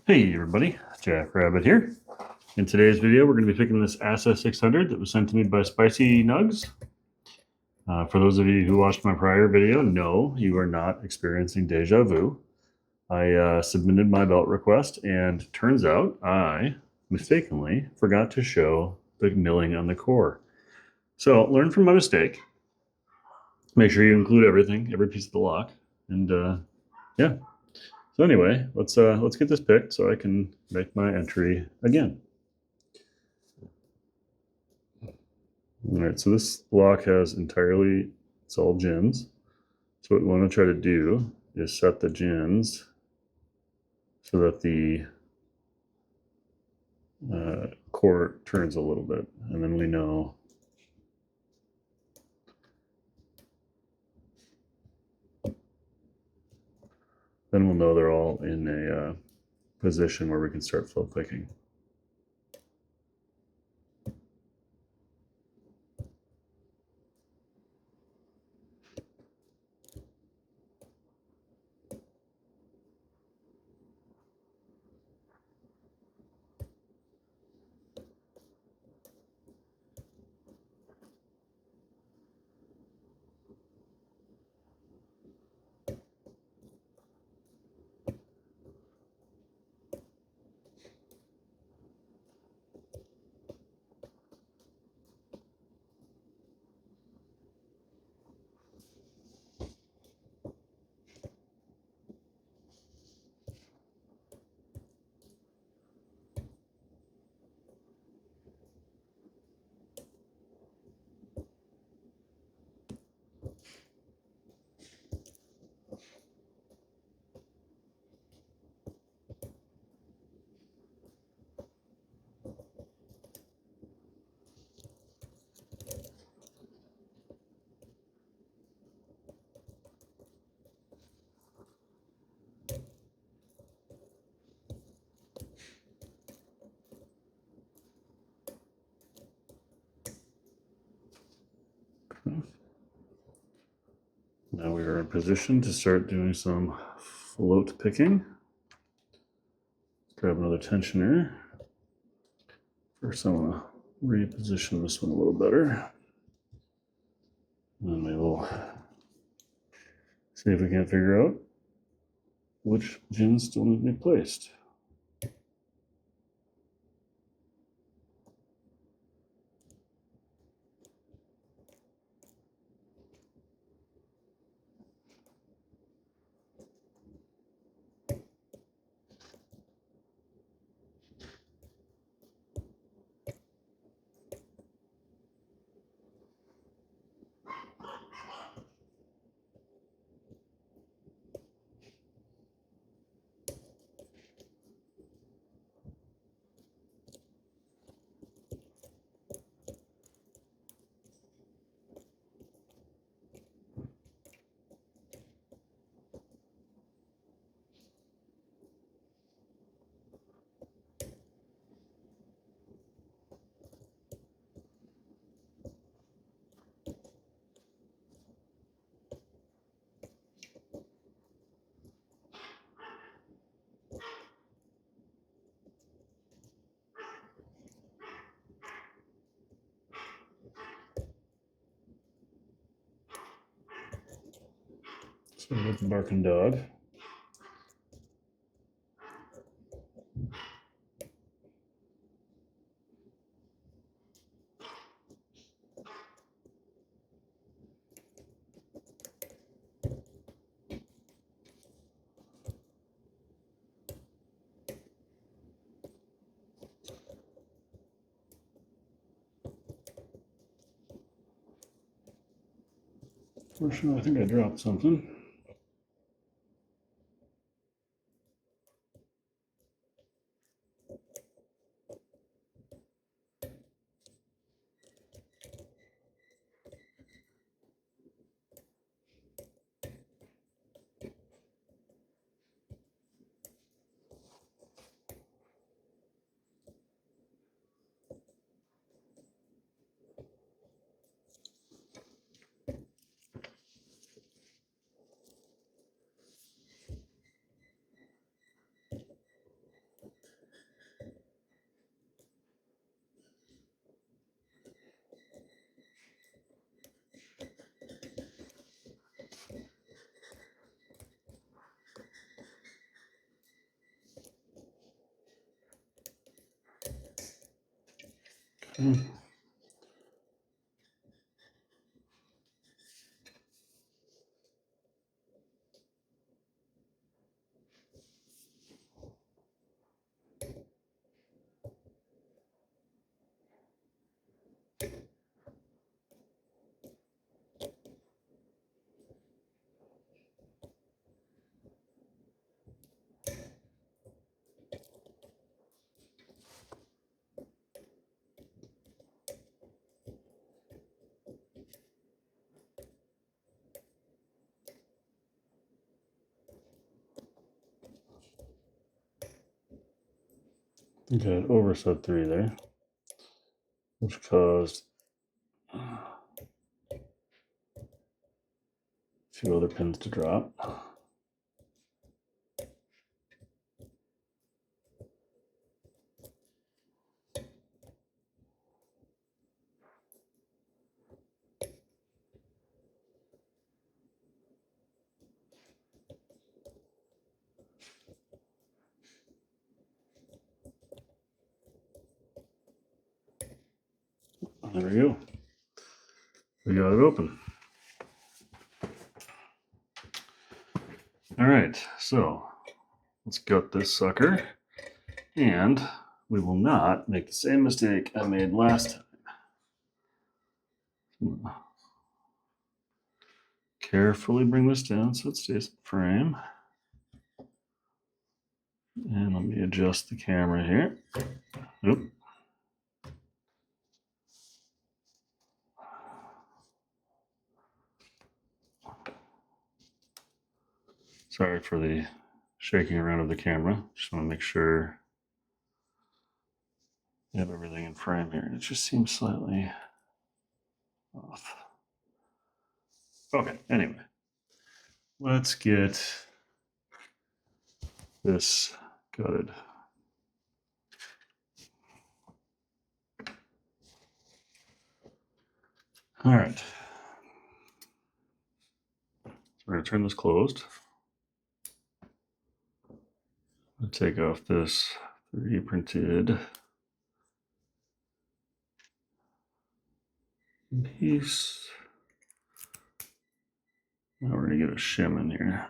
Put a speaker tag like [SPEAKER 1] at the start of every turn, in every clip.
[SPEAKER 1] Hey everybody, Jack Rabbit here. In today's video, we're going to be picking this Assa 600 that was sent to me by Spicy Nugs. For those of you who watched my prior video, no, you are not experiencing deja vu. I submitted my belt request, and turns out I mistakenly forgot to show the milling on the core. So learn from my mistake. Make sure you include everything, every piece of the lock, and yeah. So anyway, let's get this picked so I can make my entry again. All right, so this lock has entirely, it's all gins. So what we want to try to do is set the gins so that the core turns a little bit, and then we know we'll know they're all in a position where we can start float picking. Now we are in position to start doing some float picking. Let's grab another tensioner. First, I want to reposition this one a little better. And we will see if we can figure out which gins still need to be placed. So with the barking dog. Fortunately, I think I dropped something. Okay, overset 3 there, which caused a few other pins to drop. There we go. We got it open. All right, so let's gut this sucker, and we will not make the same mistake I made last time. Carefully bring this down so it stays in frame. And let me adjust the camera here. Oop. Sorry for the shaking around of the camera. Just want to make sure you have everything in frame here. It just seems slightly off. Okay, anyway. Let's get this gutted. All right. So we're going to turn this closed. I'll take off this 3D printed piece. Now we're going to get a shim in here.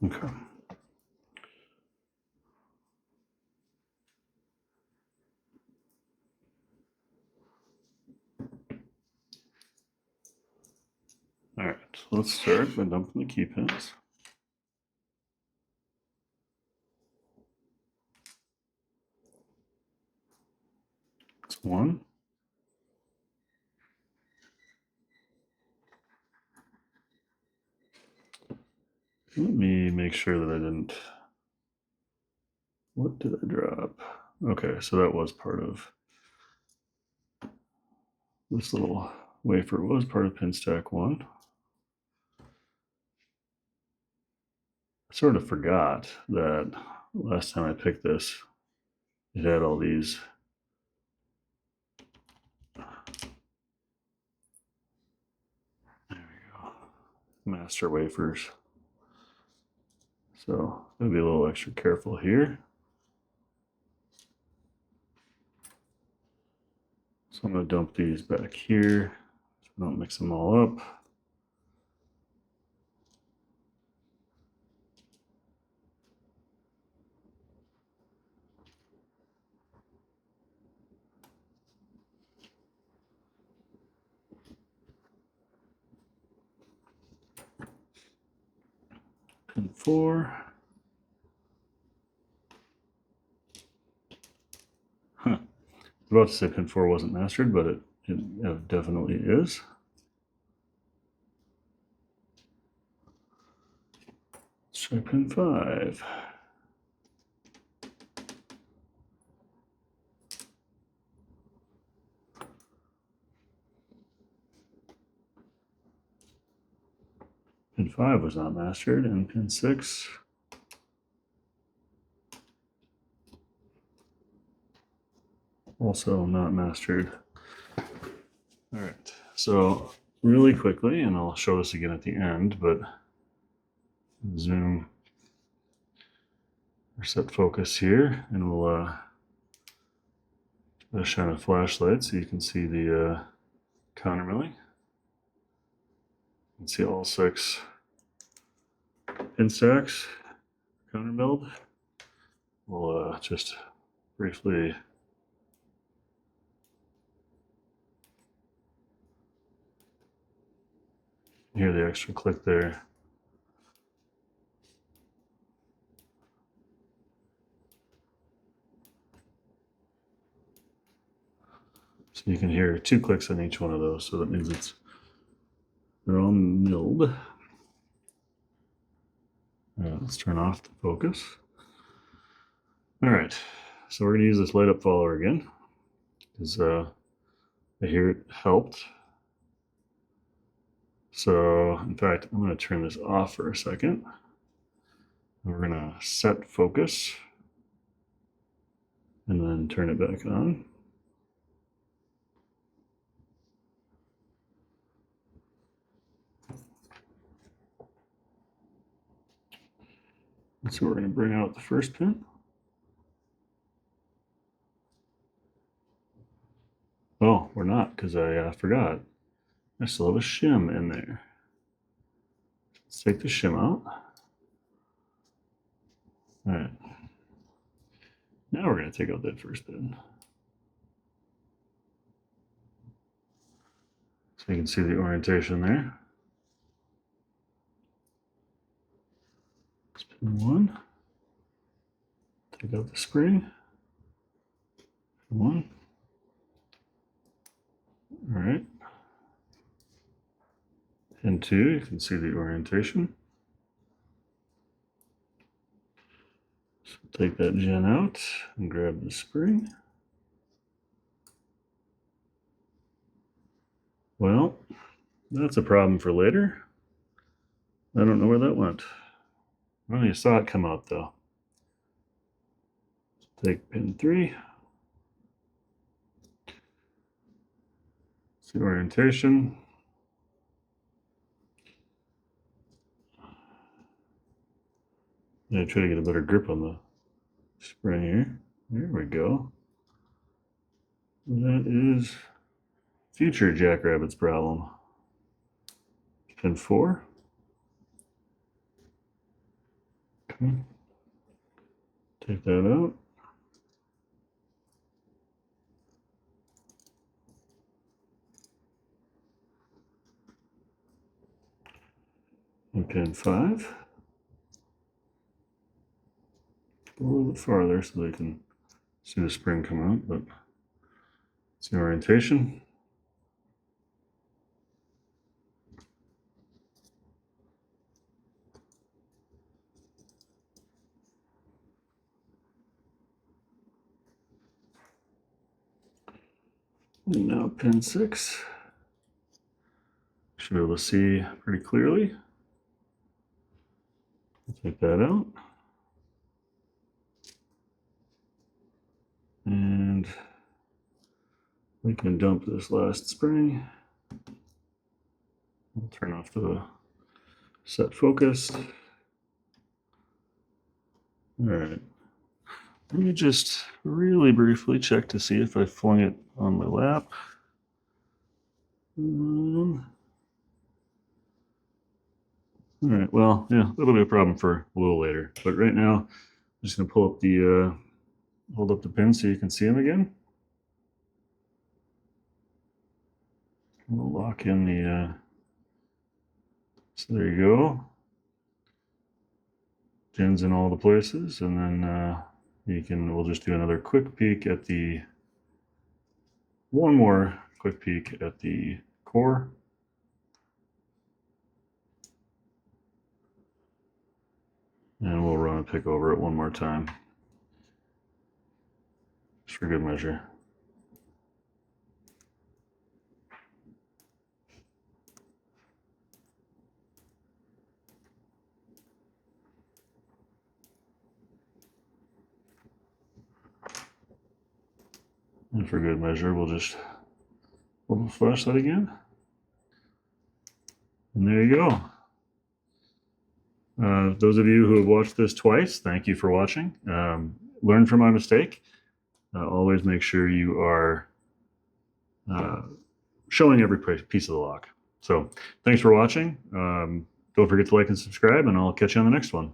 [SPEAKER 1] Okay. All right, so let's start by dumping the key pins. That's one. Let me make sure that I didn't. What did I drop? Okay, so that was part of this little wafer, was part of pin stack 1. I sort of forgot that last time I picked this, it had all these master wafers. So I'll be a little extra careful here. So I'm going to dump these back here so we don't mix them all up. Pin 4. Huh. I was about to say pin 4 wasn't mastered, but it definitely is. Let's try pin 5. Pin 5 was not mastered, and pin 6 also not mastered. All right, so really quickly, and I'll show this again at the end, but zoom or set focus here, and we'll shine a flashlight so you can see the countermilling. You can see all 6 pin stacks countermilled. We'll just briefly hear the extra click there. So you can hear 2 clicks on each one of those, so that means they're all milled. All right, let's turn off the focus. All right, so we're going to use this light up follower again, because I hear it helped. So, in fact, I'm going to turn this off for a second. We're going to set focus and then turn it back on. So we're going to bring out the first pin. Oh, we're not, because I forgot. I still have a shim in there. Let's take the shim out. All right. Now we're going to take out that first pin. So you can see the orientation there. It's pin 1. Take out the spring. Pin 1. All right. Pin 2, you can see the orientation. So take that gen out and grab the spring. Well, that's a problem for later. I don't know where that went. Well, you saw it come out though. Take pin 3. See orientation. Yeah, try to get a better grip on the spring here. There we go. That is future Jackrabbit's problem. Pin 4. Okay. Take that out. And pin 5. Go a little bit farther so they can see the spring come out, but it's the orientation. And now pin 6. Should be able to see pretty clearly. Take that out. And we can dump this last spring. We'll turn off the set focus. All right. Let me just really briefly check to see if I flung it on my lap. All right, well, yeah, that'll be a problem for a little later. But right now, I'm just going to pull up the, hold up the pin so you can see them again. We'll lock in the, so there you go. Pins in all the places, and then we'll just do another quick peek at one more quick peek at the core. And we'll run a pick over it one more time, just for good measure. And for good measure, we'll just flush that again. And there you go. Those of you who have watched this twice, thank you for watching. Learn from my mistake. Always make sure you are showing every piece of the lock. So thanks for watching. Don't forget to like and subscribe, and I'll catch you on the next one.